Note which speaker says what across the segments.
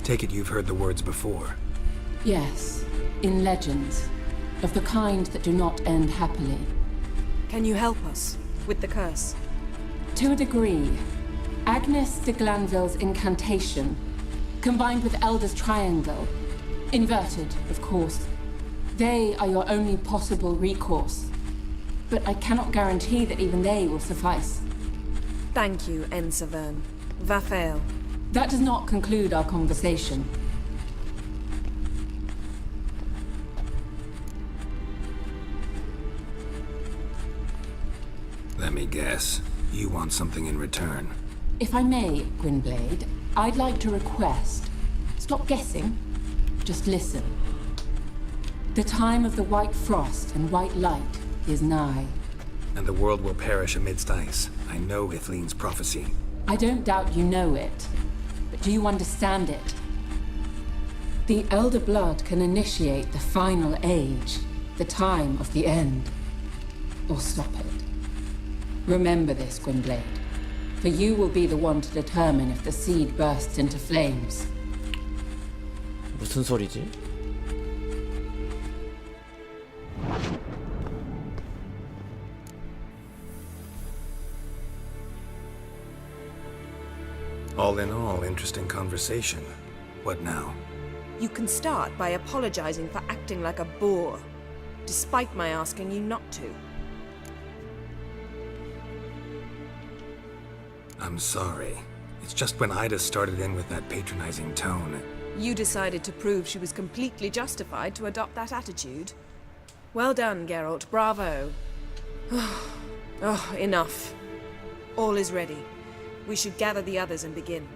Speaker 1: Take it you've heard the words before.
Speaker 2: Yes, in legends, of the kind that do not end happily.
Speaker 3: Can you help us with the curse?
Speaker 2: To a degree, Agnes de Glanville's incantation, combined with Elder's triangle, inverted, of course, they are your only possible recourse. But I cannot guarantee that even they will suffice.
Speaker 3: Thank you, Ensavern. Va fail.
Speaker 2: That does not conclude our conversation.
Speaker 1: Let me guess. You want something in return.
Speaker 2: If I may, Gwynblade, I'd like to request. Stop guessing. Just listen. The time of the white frost and white light is nigh.
Speaker 1: And the world will perish amidst ice. I know Ithleen's prophecy.
Speaker 2: I don't doubt you know it. But do you understand it? The Elder Blood can initiate the final age, the time of the end. Or stop it. Remember this, Gwynblade. For you will be the one to determine if the seed bursts into flames.
Speaker 4: 무슨 소리지?
Speaker 1: All in all, interesting conversation. What now?
Speaker 3: You can start by apologizing for acting like a boor, despite my asking you not to.
Speaker 1: I'm sorry. It's just when Ida started in with that patronizing tone.
Speaker 3: You decided to prove she was completely justified to adopt that attitude. Well done, Geralt. Bravo. Oh, enough. All is ready. We should gather the others and begin.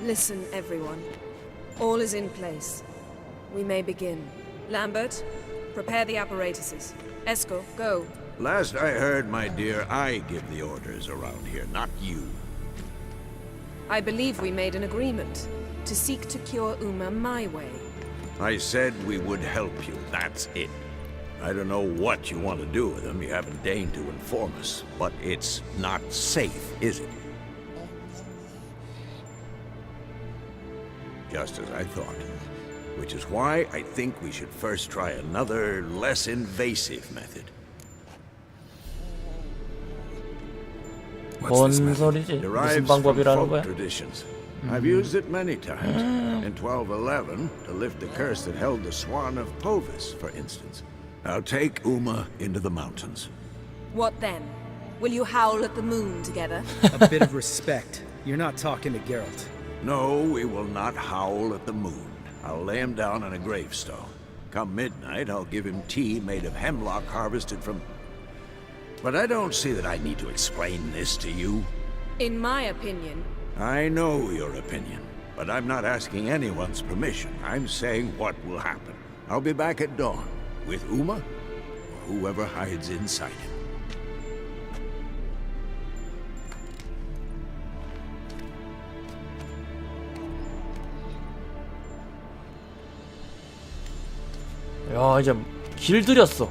Speaker 3: Listen, everyone. All is in place. We may begin. Lambert, prepare the apparatuses. Eskel, go.
Speaker 5: Last I heard, my dear, I give the orders around here, not you.
Speaker 3: I believe we made an agreement to seek to cure Uma my way.
Speaker 5: I said we would help you, that's it. I don't know what you want to do with them, you haven't deigned to inform us, but it's not safe, is it? Just as I thought. Which is why I think we should first try another, less invasive method.
Speaker 1: What's this
Speaker 4: 뭔
Speaker 1: method?
Speaker 4: 소리지? 무슨
Speaker 5: Derives from
Speaker 4: 방법이라는
Speaker 5: folk
Speaker 4: 거야?
Speaker 5: traditions. I've used it many times. In 1211, to lift the curse that held the Swan of Povis, for instance. I'll take Uma into the mountains.
Speaker 3: What then? Will you howl at the moon together?
Speaker 6: A bit of respect. You're not talking to Geralt.
Speaker 5: No, we will not howl at the moon. I'll lay him down on a gravestone. Come midnight, I'll give him tea made of hemlock harvested from... But I don't see that I need to explain this to you.
Speaker 3: In my opinion,
Speaker 5: I know your opinion, but I'm not asking anyone's permission. I'm saying what will happen. I'll be back at dawn, with Uma, or whoever hides inside him.
Speaker 4: 야, 이제 길들였어.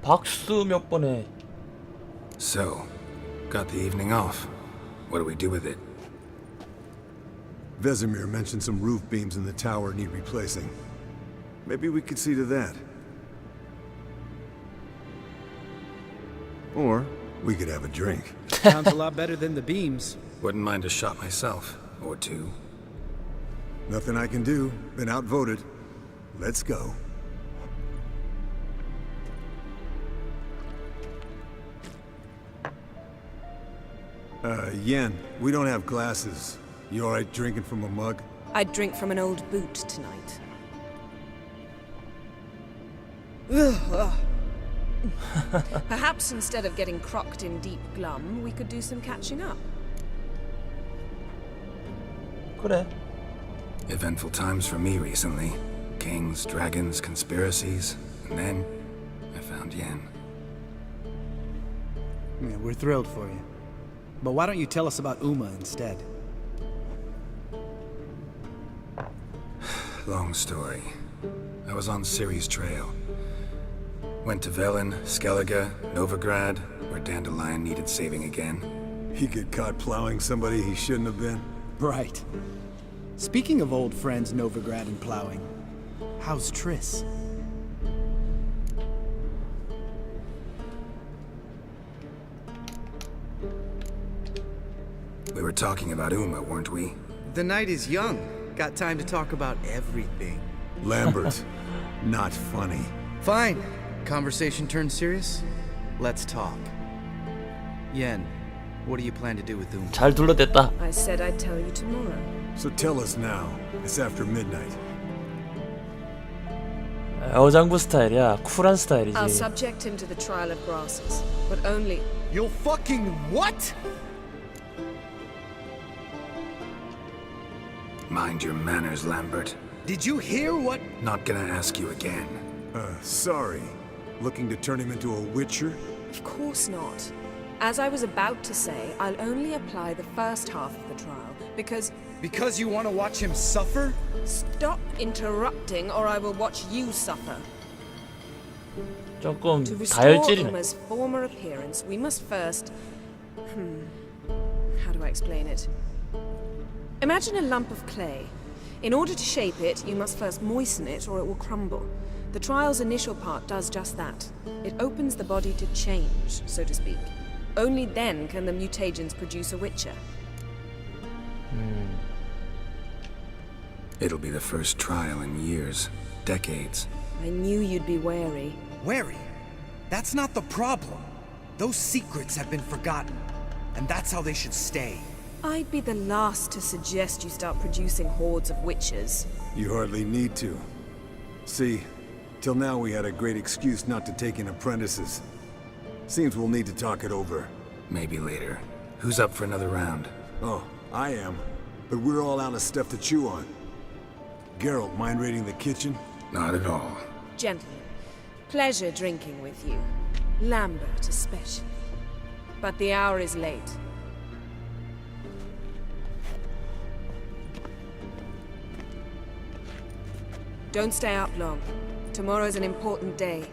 Speaker 4: 박수 몇 번에.
Speaker 1: So, got the evening off. What do we do with it?
Speaker 7: Vesemir mentioned some roof beams in the tower need replacing. Maybe we could see to that. Or we could have a drink.
Speaker 6: Sounds a lot better than the beams.
Speaker 1: Wouldn't mind a shot myself, or two.
Speaker 7: Nothing I can do. Been outvoted. Let's go. Yen, we don't have glasses. You alright drinking from a mug?
Speaker 3: I'd drink from an old boot tonight. Ugh. Perhaps instead of getting crocked in deep glum, we could do some catching up.
Speaker 4: 그래.
Speaker 1: Eventful times for me recently. Kings, dragons, conspiracies, and then I found Yen.
Speaker 6: Yeah, we're thrilled for you. But why don't you tell us about Uma instead?
Speaker 1: long story. I was on Ciri's trail. Went to Velen, Skellige, Novigrad, where Dandelion needed saving again.
Speaker 7: He get caught plowing somebody he shouldn't have been?
Speaker 6: Right. Speaking of old friends Novigrad and plowing, how's Triss?
Speaker 1: We were talking about Uma, weren't we?
Speaker 8: The night is young. Got time to talk about everything.
Speaker 7: Lambert, not funny.
Speaker 8: Fine. Conversation turned serious? Let's talk. Yen, what do you plan to do with Uma?
Speaker 4: 잘 둘러댔다.
Speaker 3: I said I'd tell you tomorrow.
Speaker 7: So tell us now. It's after midnight.
Speaker 4: 여장부 스타일이야. 쿨한 스타일이지.
Speaker 3: I'll subject him to the trial of grasses, but only...
Speaker 8: You'll fucking what?
Speaker 1: Mind your manners, Lambert.
Speaker 8: Did you hear what?
Speaker 1: Not gonna ask you again.
Speaker 7: Sorry. Looking to turn him into a witcher?
Speaker 3: Of course not. As I was about to say, I'll only apply the first half of the trial, because...
Speaker 8: Because you want to watch him suffer?
Speaker 3: Stop interrupting, or I will watch you suffer.
Speaker 4: 조금
Speaker 3: To restore
Speaker 4: 다혈질이네.
Speaker 3: Uma's former appearance, we must first... How do I explain it? Imagine a lump of clay. In order to shape it, you must first moisten it, or it will crumble. The trial's initial part does just that. It opens the body to change, so to speak. Only then can the mutagens produce a witcher.
Speaker 1: It'll be the first trial in years, decades.
Speaker 3: I knew you'd be wary.
Speaker 8: Wary? That's not the problem. Those secrets have been forgotten, and that's how they should stay.
Speaker 3: I'd be the last to suggest you start producing hordes of witches.
Speaker 7: You hardly need to. See, till now we had a great excuse not to take in apprentices. Seems we'll need to talk it over.
Speaker 1: Maybe later. Who's up for another round?
Speaker 7: Oh, I am. But we're all out of stuff to chew on. Geralt, mind raiding the kitchen?
Speaker 1: Not at all.
Speaker 3: Gentlemen, pleasure drinking with you. Lambert especially. But the hour is late. Don't stay up long. Tomorrow's an important day.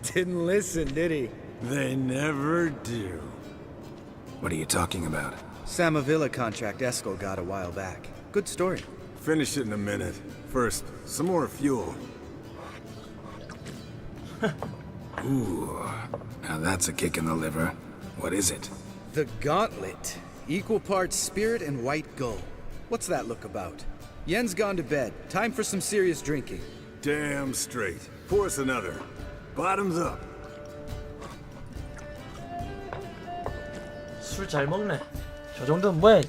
Speaker 6: Didn't listen, did he?
Speaker 7: They never do.
Speaker 1: What are you talking about?
Speaker 8: Samavilla contract Eskel got a while back. Good story.
Speaker 7: Finish it in a minute. First, some more fuel.
Speaker 1: Ooh, now that's a kick in the liver. What is it?
Speaker 8: The Gauntlet. Equal parts spirit and white gull. What's that look about? Yen's gone to bed. Time for some serious drinking.
Speaker 7: Damn straight. Pour us another. Bottoms up.
Speaker 4: 술 잘 먹네. 저 정도는 뭐야?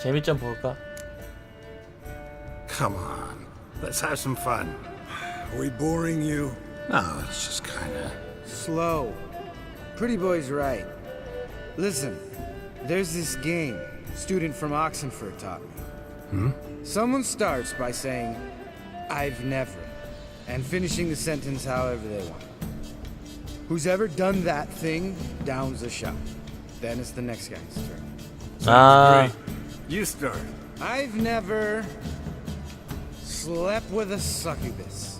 Speaker 4: 재미 좀 볼까?
Speaker 1: Come on, let's have some fun.
Speaker 7: Are we boring you?
Speaker 1: No, it's just kinda...
Speaker 8: Slow. Pretty boy's right. Listen, there's this game student from Oxenford taught me. Someone starts by saying, I've never, and finishing the sentence however they want. Who's ever done that thing downs a shot. Then it's the next guy's turn.
Speaker 4: 아,
Speaker 7: Great. You start.
Speaker 8: I've never slept with a succubus.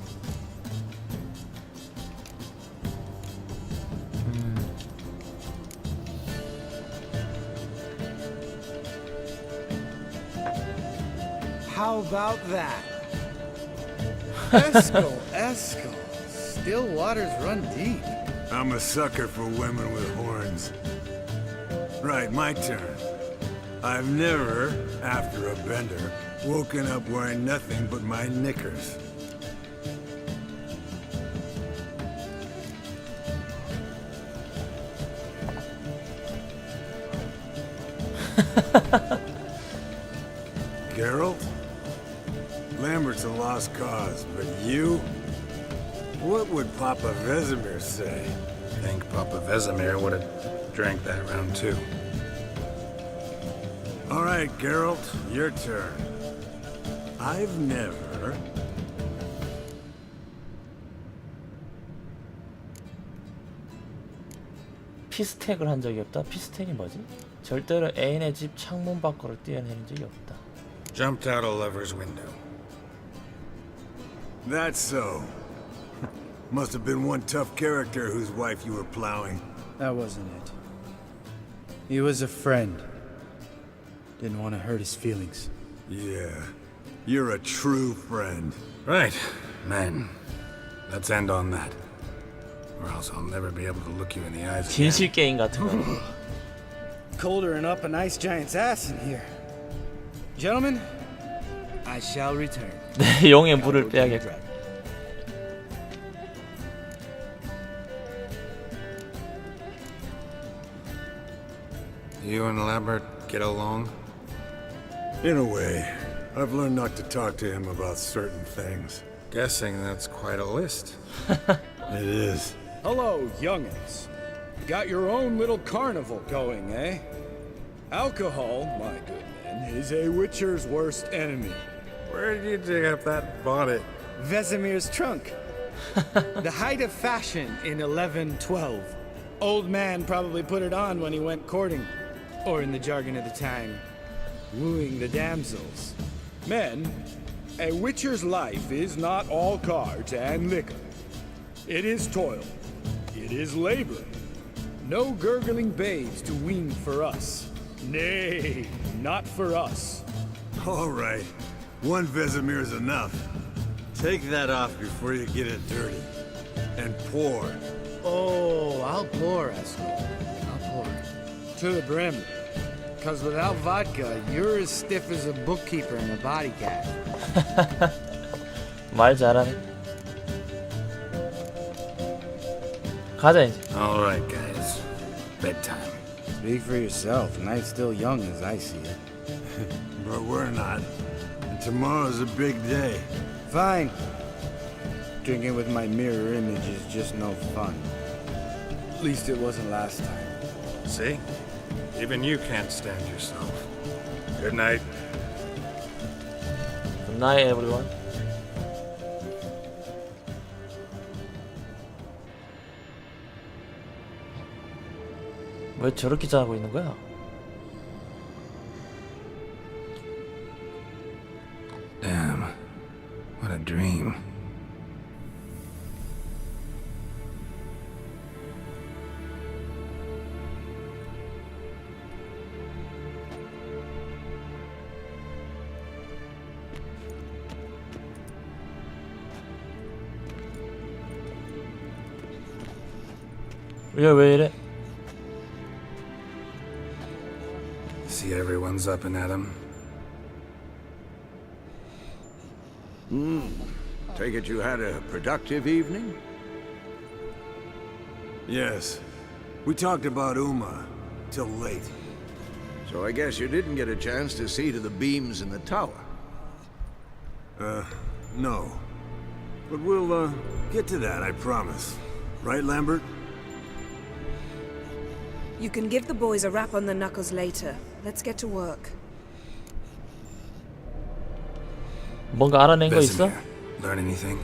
Speaker 8: How about that? Eskel. Still waters run deep.
Speaker 7: I'm a sucker for women with horns. Right, my turn. I've never, after a bender, woken up wearing nothing but my knickers. would Papa Vesemir say?
Speaker 1: Think Papa Vesemir would have drank that round too.
Speaker 7: All right, Geralt, your turn. I've never...
Speaker 4: 피스택을 한 적이 없다. 피스택이 뭐지? 절대로 애인의 집 창문 밖으로 뛰어내린 적이 없다.
Speaker 1: Jumped out a lover's window.
Speaker 7: That's so. Must have been one tough character whose wife you were plowing.
Speaker 6: That wasn't it. He was a friend. Didn't want to hurt his feelings.
Speaker 7: Yeah, you're a true friend.
Speaker 1: Right, man. Let's end on that. Or else I'll never be able to look you in the eyes again.
Speaker 4: 진실 게임 같은 거.
Speaker 6: Colder than up an ice giant's ass in here. Gentlemen, I shall return.
Speaker 4: 네, 용의 물을 빼야겠다.
Speaker 1: You and Lambert get along?
Speaker 7: In a way, I've learned not to talk to him about certain things.
Speaker 1: Guessing that's quite a list.
Speaker 7: It is.
Speaker 6: Hello, youngins. Got your own little carnival going, eh? Alcohol, my good men, is a witcher's worst enemy.
Speaker 1: Where did you dig up that bonnet?
Speaker 6: Vesemir's trunk. The height of fashion in 1112. Old man probably put it on when he went courting. Or in the jargon of the time, wooing the damsels. Men, a witcher's life is not all cards and liquor. It is toil. It is labor. No gurgling babes to wean for us. Nay, not for us.
Speaker 7: All right, one Vesemir's enough. Take that off before you get it dirty. And pour.
Speaker 6: Oh, I'll pour, Esco. I'll pour. To the brim. Because without vodka, you're as stiff as a bookkeeper in a body cat.
Speaker 4: 말 잘하네. 가자 이제.
Speaker 1: All right, guys. Bedtime.
Speaker 8: Speak for yourself. Night's still young as I see it.
Speaker 7: But we're not. And tomorrow's a big day.
Speaker 8: Fine. Drinking with my mirror image is just no fun. At least it wasn't last time.
Speaker 1: See? Even you can't stand yourself. Good night.
Speaker 4: Good night, everyone. 왜 저렇게 자고 있는 거야?
Speaker 1: Damn. What a dream.
Speaker 4: 왜 이래?
Speaker 1: See everyone's up and at 'em.
Speaker 5: Take it you had a productive evening?
Speaker 7: Yes. We talked about Uma till late.
Speaker 5: So I guess you didn't get a chance to see to the beams in the tower.
Speaker 7: No. But we'll, get to that, I promise. Right, Lambert?
Speaker 3: You can give the boys a rap on the knuckles later. Let's get to work.
Speaker 4: 뭔가 알아낸 거 있어?
Speaker 1: Vesemir, learn anything?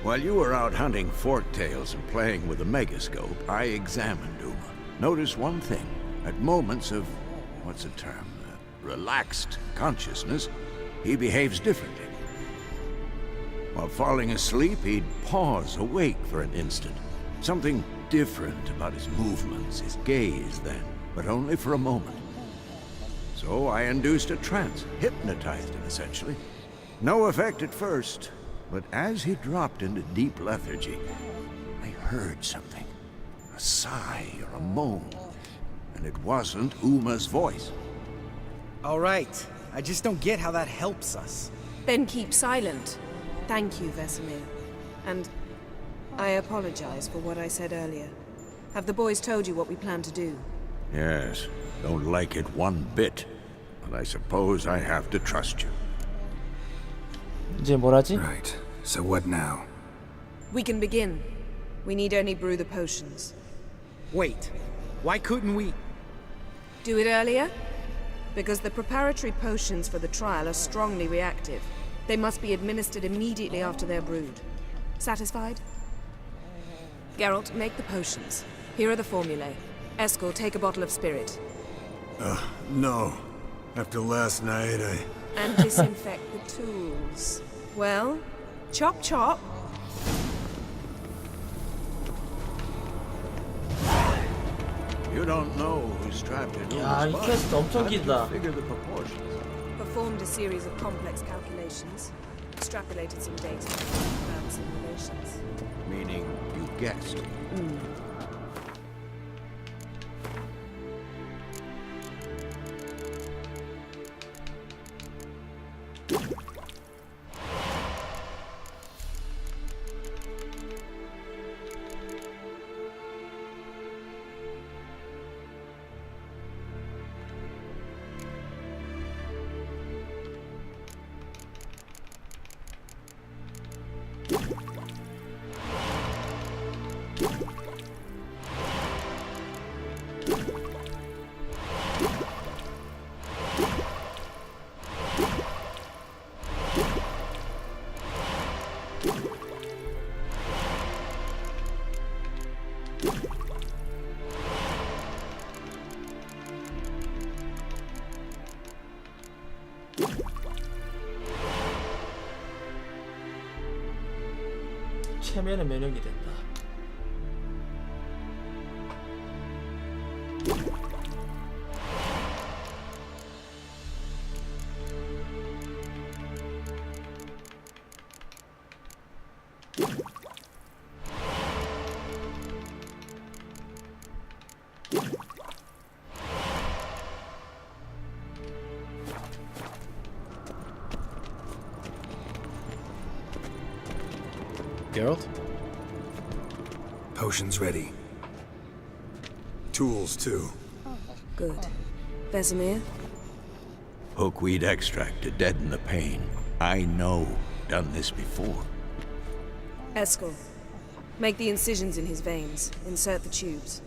Speaker 5: While you were out hunting forktails and playing with the megascope, I examined Uma. Notice one thing. At moments of, what's the term? Relaxed consciousness, he behaves differently. While falling asleep, he'd pause awake for an instant. Something different about his movements, his gaze then, but only for a moment. So I induced a trance, hypnotized him essentially. No effect at first, but as he dropped into deep lethargy, I heard something. A sigh or a moan. And it wasn't Uma's voice.
Speaker 6: All right. I just don't get how that helps us.
Speaker 3: Then keep silent. Thank you, Vesemir. And I apologize for what I said earlier. Have the boys told you what we plan to do?
Speaker 5: Yes, don't like it one bit. But I suppose I have to trust you.
Speaker 4: 이제 뭘 하지?
Speaker 1: Right. So what now?
Speaker 3: We can begin. We need only brew the potions.
Speaker 6: Wait, why couldn't we?
Speaker 3: Do it earlier? Because the preparatory potions for the trial are strongly reactive. They must be administered immediately after they're brewed. Satisfied? Geralt, make the potions. Here are the formulae. Eskel, take a bottle of spirit.
Speaker 7: No. After last night,
Speaker 3: And disinfect the tools. Well, chop chop.
Speaker 5: You don't know who's trapped in
Speaker 4: 야, 이
Speaker 5: Uma's
Speaker 4: 퀘스트
Speaker 5: body.
Speaker 4: 엄청
Speaker 5: How did you
Speaker 4: 길다.
Speaker 5: figure the proportions?
Speaker 3: Performed a series of complex calculations. Extrapolated some data. Found some relations.
Speaker 5: Meaning you guessed.
Speaker 4: 체면의 면역이 된다.
Speaker 6: Geralt?
Speaker 1: Potions ready. Tools, too.
Speaker 3: Good. Vesemir?
Speaker 5: Hookweed extract to deaden the pain. I know. Done this before.
Speaker 3: Eskel. Make the incisions in his veins. Insert the tubes.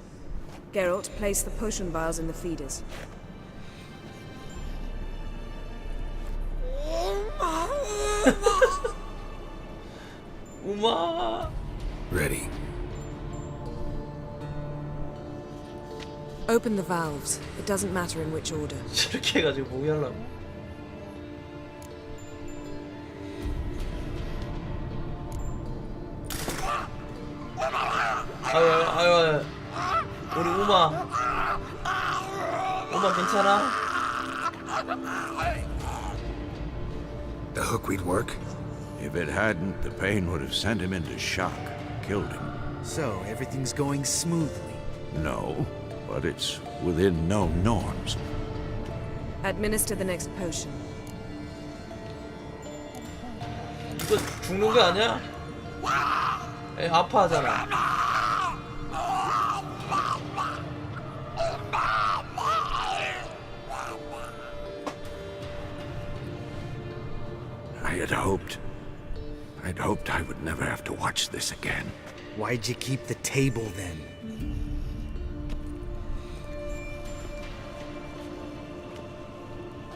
Speaker 3: Geralt, place the potion vials in the feeders.
Speaker 4: 우마.
Speaker 1: Ready.
Speaker 3: Open the valves. It doesn't matter in which order.
Speaker 4: 저렇게 해가지고 목이 하려고. 아유. 우리 우마 괜찮아?
Speaker 1: The hookweed work?
Speaker 5: If it hadn't, the pain would have sent him into shock, killed him.
Speaker 6: So, everything's going smoothly.
Speaker 5: No, but it's within known norms.
Speaker 3: Administer the next potion.
Speaker 4: 이거 죽는 거 아니야? 에, 아파하잖아.
Speaker 5: I'd hoped I would never have to watch this again.
Speaker 6: Why'd you keep the table then?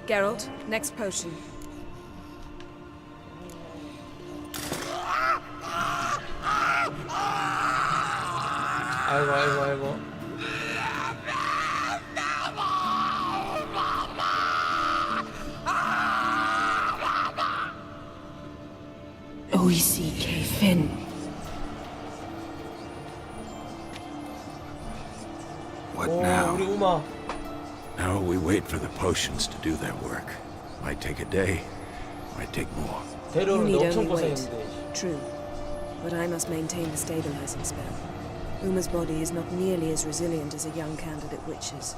Speaker 3: Geralt, next potion.
Speaker 4: 아이고.
Speaker 2: OECK Finn.
Speaker 1: What
Speaker 4: 오,
Speaker 1: now?
Speaker 4: 우리 우마.
Speaker 5: Now we wait for the potions to do their work. Might take a day, might take more.
Speaker 3: You
Speaker 4: 데려오는데
Speaker 3: need
Speaker 4: 엄청
Speaker 3: only wait.
Speaker 4: 고생했는데.
Speaker 3: True. But I must maintain the stabilizing spell. Uma's body is not nearly as resilient as a young candidate witch's.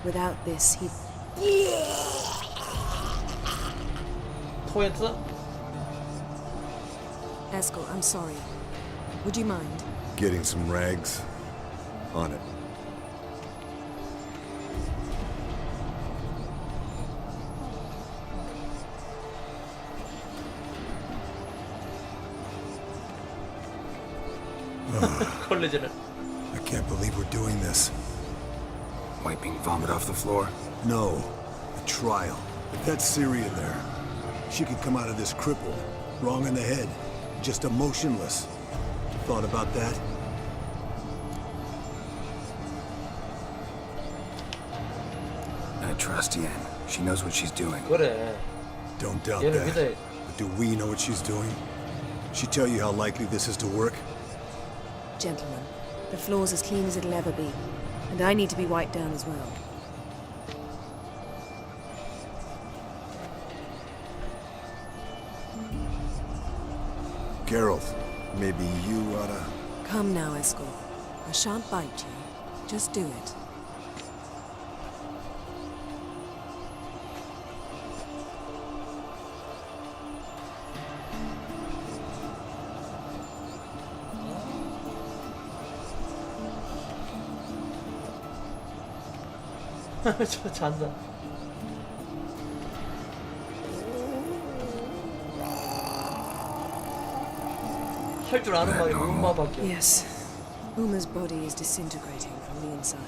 Speaker 3: Without this, he'd...
Speaker 4: 토했어?
Speaker 3: Eskel, I'm sorry. Would you mind?
Speaker 7: Getting some rags. On it.
Speaker 4: 걸레질을.
Speaker 7: I can't believe we're doing this.
Speaker 1: Wiping vomit off the floor?
Speaker 7: No, the trial. If that's Syria there, she could come out of this crippled, wrong in the head, just emotionless. Thought about that?
Speaker 1: I trust Yen. She knows what she's doing.
Speaker 4: 그래.
Speaker 7: Don't doubt
Speaker 4: 얘를
Speaker 7: that.
Speaker 4: 믿어야.
Speaker 7: But do we know what she's doing? She tell you how likely this is to work?
Speaker 3: Gentlemen, the floor's as clean as it'll ever be. And I need to be wiped down as well.
Speaker 7: Geralt, maybe you oughta...
Speaker 3: Come now, Escort. I shan't bite you. Just do it.
Speaker 4: 저 잔다. 할 줄 아는 말이 엄마밖에.
Speaker 3: Yes. Uma's body is disintegrating from the inside.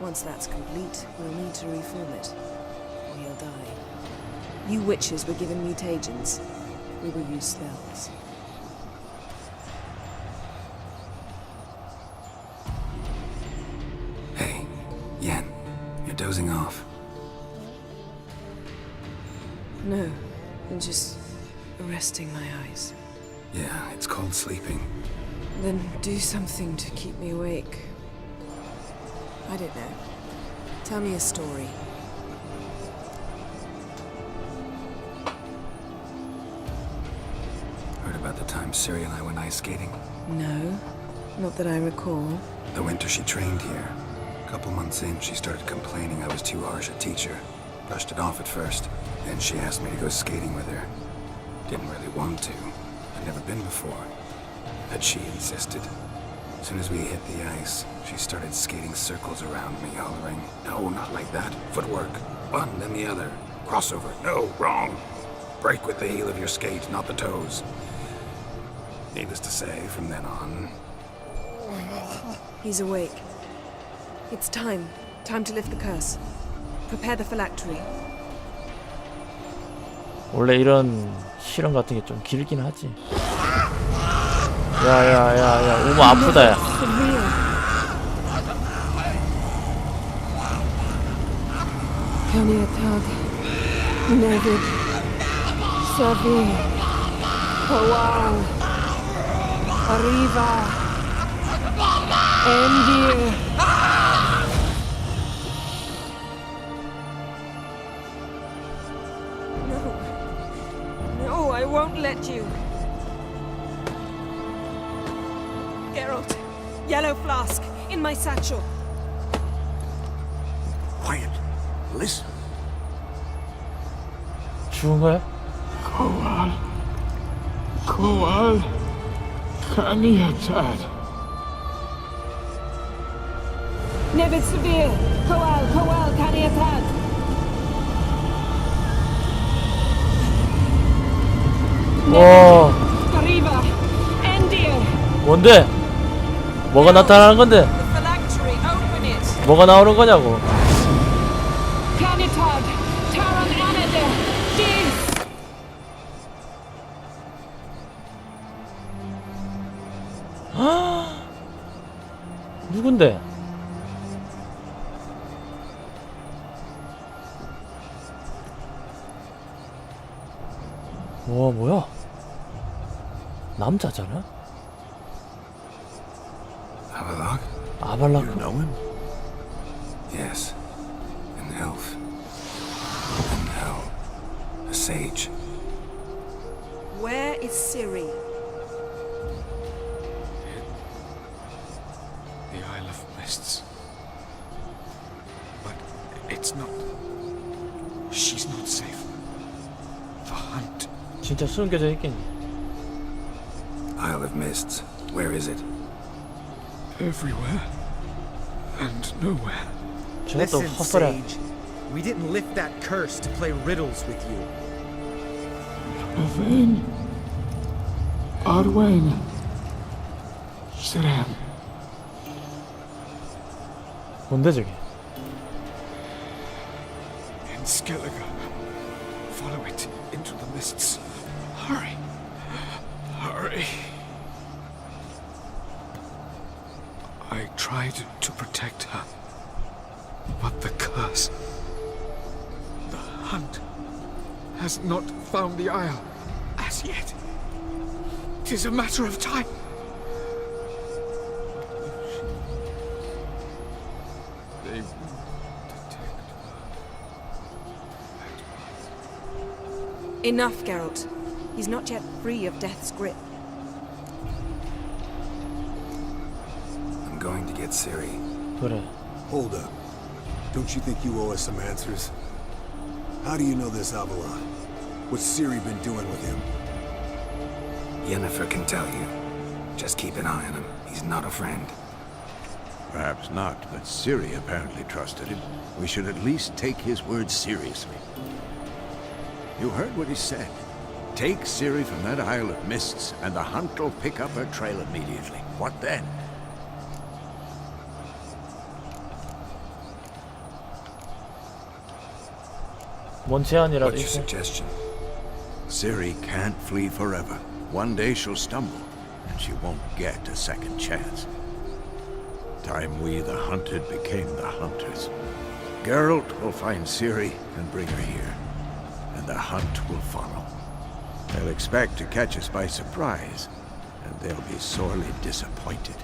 Speaker 3: Once that's complete, we'll need to reform it, or he'll die. You witches were given mutagens. We will use spells.
Speaker 1: Hey, Yen, you're dozing off.
Speaker 3: No, I'm just resting my eyes.
Speaker 1: Yeah, it's called sleeping.
Speaker 3: Then do something to keep me awake. I don't know. Tell me a story.
Speaker 1: Heard about the time Ciri and I went ice skating?
Speaker 3: No, not that I recall.
Speaker 1: The winter she trained here. A couple months in, she started complaining I was too harsh a teacher. Brushed it off at first. Then she asked me to go skating with her. Didn't really want to. I'd never been before. But she insisted. As soon as we hit the ice, she started skating circles around me, hollering, "No, not like that. Footwork. One, then the other. Crossover. No, wrong. Break with the heel of your skate, not the toes." Needless to say, from then on...
Speaker 3: He's awake. It's time. Time to lift the curse. Prepare the phylactery.
Speaker 4: 원래 이런 실험 같은 게 좀 길긴 하지. 야야야야, 우마 아프다 야.
Speaker 3: Kaniatag, Nevid, Savi, Hawal, Arriva, Endir. No, I won't let you. Geralt, yellow flask, in my satchel.
Speaker 5: Quiet. Listen.
Speaker 4: 죽은 거야?
Speaker 9: Koal Kaniatad.
Speaker 3: Nevid Severe, Koal, Kaniatad.
Speaker 4: 와,
Speaker 3: Arriva, Endir.
Speaker 4: 뭔데? 뭐가 나타나는 건데?
Speaker 3: The phylactery, open it.
Speaker 4: 뭐가 나오는 거냐고?
Speaker 3: Kaniatad, Taran Anada, Dis.
Speaker 4: 누군데? 와, 뭐야? 남자잖아?
Speaker 1: Avalok?
Speaker 5: You
Speaker 4: 아발라크?
Speaker 5: know him?
Speaker 1: Yes. An elf. And hell. A sage.
Speaker 3: Where is Ciri?
Speaker 6: The Isle of Mists. But it's not... She's not safe. The hunt.
Speaker 4: 진짜 숨겨져 있겠니?
Speaker 1: Isle of Mists. Where is it?
Speaker 6: Everywhere. And nowhere.
Speaker 4: 저것도
Speaker 8: Listen,
Speaker 4: 헛소리야.
Speaker 8: Sage. We didn't lift that curse to play riddles with you.
Speaker 9: Yvain. Arwain. Sit down.
Speaker 4: 뭔데 저게?
Speaker 9: In Skellige. Follow it into the mists. Hurry. Hurry. I tried to protect her. But the curse. The hunt has not found the Isle as yet. It is a matter of time. They will detect her.
Speaker 3: Enough, Geralt. He's not yet free of death's grip.
Speaker 1: I'm going to get Ciri.
Speaker 4: 그래.
Speaker 7: Hold up. Don't you think you owe us some answers? How do you know this Avalon? What's Ciri been doing with him?
Speaker 1: Yennefer can tell you. Just keep an eye on him. He's not a friend.
Speaker 5: Perhaps not, but Ciri apparently trusted him. We should at least take his words seriously. You heard what he said. Take Ciri from that Isle of Mists, and the hunt will pick up her trail immediately. What then?
Speaker 4: 뭔 제안이라도
Speaker 1: What's your
Speaker 4: 있어?
Speaker 1: suggestion?
Speaker 5: Ciri can't flee forever. One day she'll stumble, and she won't get a second chance. Time we, the hunted, became the hunters. Geralt will find Ciri and bring her here, and the hunt will follow. They'll expect to catch us by surprise, and they'll be sorely disappointed.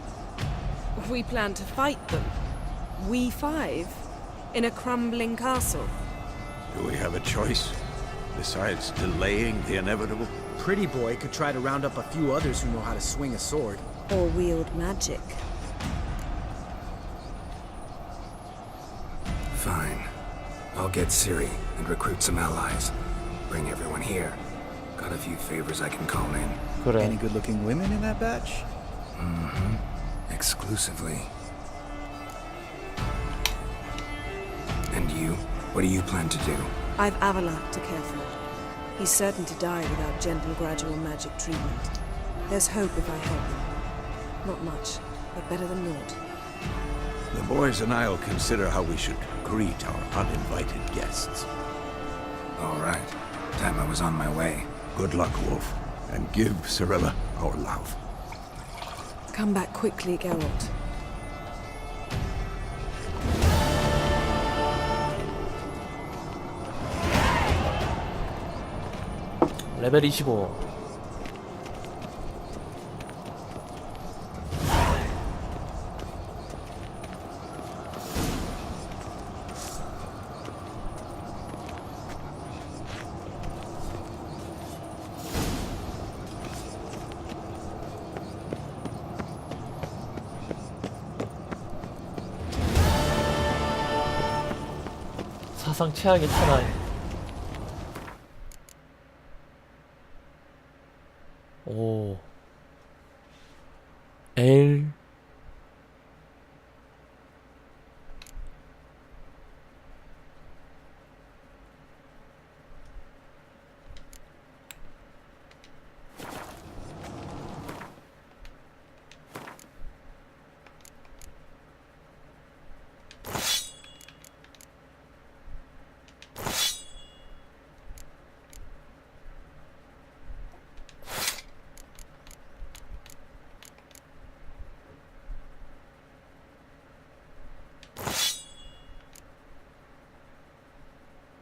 Speaker 3: We plan to fight them. We five? In a crumbling castle?
Speaker 5: Do we have a choice? Besides delaying the inevitable?
Speaker 8: Pretty boy could try to round up a few others who know how to swing a sword.
Speaker 3: Or wield magic?
Speaker 1: Fine. I'll get Ciri and recruit some allies. Bring everyone here. Got a few favors I can call in.
Speaker 4: 그래.
Speaker 8: Any good-looking women in that batch?
Speaker 1: Exclusively. And you? What do you plan to do?
Speaker 3: I've Avalon to care for. He's certain to die without gentle, gradual magic treatment. There's hope if I help him. Not much, but better than naught.
Speaker 5: The boys and I'll consider how we should greet our uninvited guests.
Speaker 1: All right. Time I was on my way.
Speaker 5: Good luck, Wolf, and give Cirilla our love.
Speaker 3: Come back quickly, Geralt.
Speaker 4: 레벨 25. 사상 최악의 천하에. 오. L.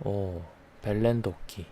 Speaker 4: 오, 벨렌도끼.